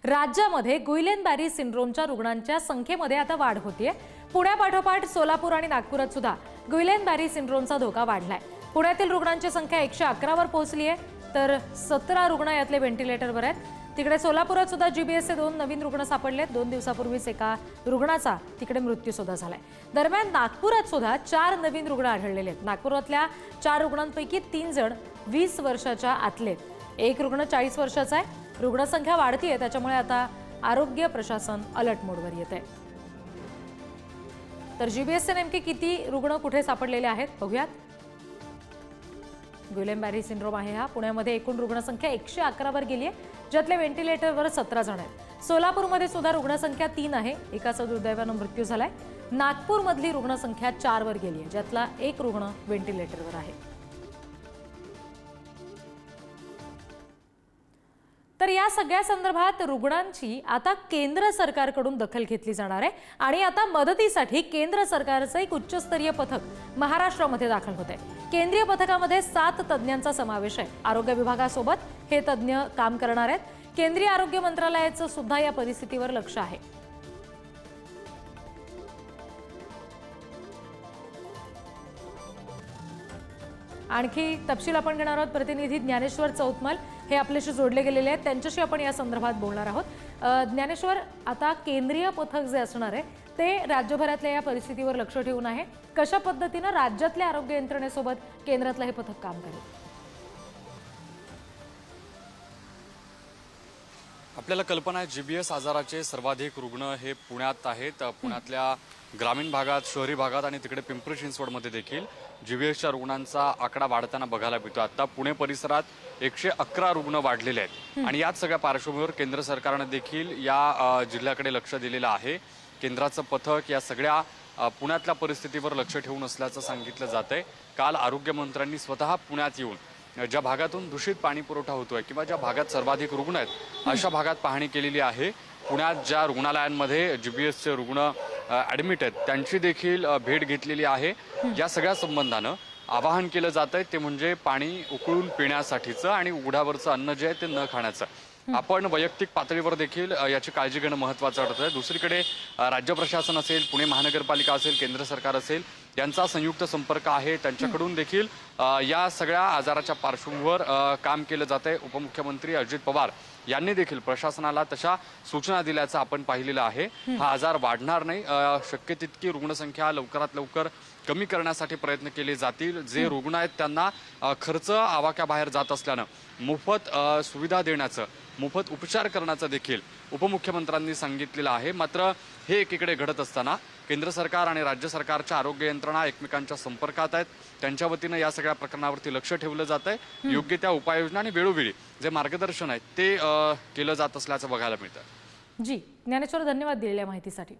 राज्यामध्ये गुइलेन-बॅरी सिंड्रोमच्या रुग्णांच्या संख्येमध्ये आता वाढ होतीये। पुण्यापाठोपाठ सोलापूर आणि नागपुरात सुद्धा गुइलेन-बॅरी सिंड्रोमचा धोका वाढलाय। पुण्यातील रुग्णांची संख्या 111 वर पोहोचली आहे, तर 17 रुग्ण यातले व्हेंटिलेटरवर आहेत। तिकडे सोलापुरात सुद्धा जीबीएसचे 2 नवीन रुग्ण सापडलेत। 2 दिवसापूर्वीच एका रुग्णाचा तिकडे मृत्यू सुद्धा झालाय। दरम्यान नागपुरात सुद्धा 4 नवीन रुग्ण आढळलेले आहेत। नागपुरातल्या 4 रुग्णांपैकी 3 जण 20 वर्षाच्या आतले, एक रुग्ण 40 वर्षाचा आहे। रुग्णसंख्या वाढतीये, त्याच्यामुळे आता आरोग्य प्रशासन अलर्ट मोडवर येत आहे। तर जीबीएसचे नेमके किती रुग्ण कुठे सापडलेले आहेत बघूयात। गुइलेन-बॅरी सिंड्रोम आहे हा। पुण्यामध्ये एकूण रुग्णसंख्या 111 वर गेली आहे, ज्यातले व्हेंटिलेटरवर 17 जण आहेत। सोलापूरमध्ये सुद्धा रुग्णसंख्या 3 आहे, एकाचा दुर्दैवाने मृत्यू झालाय। नागपूरमधली रुग्णसंख्या 4 वर गेली आहे, ज्यातला एक रुग्ण व्हेंटिलेटरवर आहे। तर या सगळ्या संदर्भात रुग्णांची आता केंद्र सरकारकडून दखल घेतली जाणार आहे आणि आता मदतीसाठी केंद्र सरकारचं एक उच्चस्तरीय पथक महाराष्ट्रामध्ये दाखल होत आहे। केंद्रीय पथकामध्ये 7 तज्ज्ञांचा समावेश आहे। आरोग्य विभागासोबत हे तज्ज्ञ काम करणार आहेत। केंद्रीय आरोग्य मंत्रालयाचं सुद्धा या परिस्थितीवर लक्ष आहे। आणखी तपशील आपण घेणार आहोत। प्रतिनिधी ज्ञानेश्वर चौतमल हे आपल्याशी जोडले गेलेले आहेत, त्यांच्याशी आपण या संदर्भात बोलणार आहोत। ज्ञानेश्वर, आता केंद्रीय पथक जे असणार आहे ते राज्यभरातल्या या परिस्थितीवर लक्ष ठेवून आहे। कशा पद्धतीने राज्यातल्या आरोग्य यंत्रणेसोबत केंद्रातलं हे पथक काम करेल? आपल्याला कल्पना आहे, जीबीएस आजाराचे सर्वाधिक रुग्ण हे पुण्यात आहेत। पुण्यातल्या ग्रामीण भागात, शहरी भागात आणि तिकडे पिंपरी चिंचवडमध्ये देखील जीबीएसच्या रुग्णांचा आकडा वाढताना बघायला मिळतो। आता पुणे परिसरात 111 रुग्ण वाढलेले आहेत आणि याच सगळ्या पार्श्वभूमीवर केंद्र सरकारने देखील या जिल्ह्याकडे लक्ष दिलेलं आहे। केंद्राचं पथक या सगळ्या पुण्यातल्या परिस्थितीवर लक्ष ठेवून असल्याचं सांगितलं जातंय। काल आरोग्यमंत्र्यांनी स्वतः पुण्यात येऊन ज्या भागातून दूषित पाणी पुरवठा होतोय किंवा ज्या भागात सर्वाधिक रुग्ण आहेत अशा भागात पाहणी केलेली आहे। पुण्यात ज्या रुग्णालयांमध्ये जीबीएसचे रुग्ण ॲडमिट आहेत त्यांची देखील भेट घेतलेली आहे। या सगळ्या संबंधानं आवाहन केलं जातंय ते म्हणजे पाणी उकळून पिण्यासाठीचं आणि उघड्यावरचं अन्न जे आहे ते न खाण्याचं। आपण वैयक्तिक पातळीवर देखील याची काळजी घेणं महत्त्वाचं ठरतंय। दुसरीकडे राज्य प्रशासन असेल, पुणे महानगरपालिका असेल, केंद्र सरकार असेल, यांचा संयुक्त संपर्क आहे। त्यांच्याकडून देखील या सगळ्या आजाराच्या पार्श्वभूमीवर काम केलं जातंय। उपमुख्यमंत्री अजित पवार यांनी देखील प्रशासनाला तशा सूचना दिल्याचं आपण पाहिलेलं आहे। हा आजार वाढणार नाही, शक्य तितकी रुग्णसंख्या लवकरात लवकर कमी करण्यासाठी प्रयत्न केले जातील। जे रुग्ण आहेत त्यांना खर्च आवाक्याबाहेर जात असल्यानं मोफत सुविधा देण्याचं, मोफत उपचार करण्याचं देखील उपमुख्यमंत्र्यांनी सांगितलेलं आहे। मात्र हे एकीकडे घडत असताना केंद्र सरकार आणि राज्य सरकारच्या आरोग्य यंत्रणा एकमेकांच्या संपर्कात आहेत। त्यांच्या वतीनं या सगळ्या प्रकरणावरती लक्ष ठेवलं जात आहे। योग्य त्या उपाययोजना आणि वेळोवेळी जे मार्गदर्शन आहे ते केलं जात असल्याचं बघायला मिळतं। जी ज्ञानेश्वर, धन्यवाद दिलेल्या माहितीसाठी।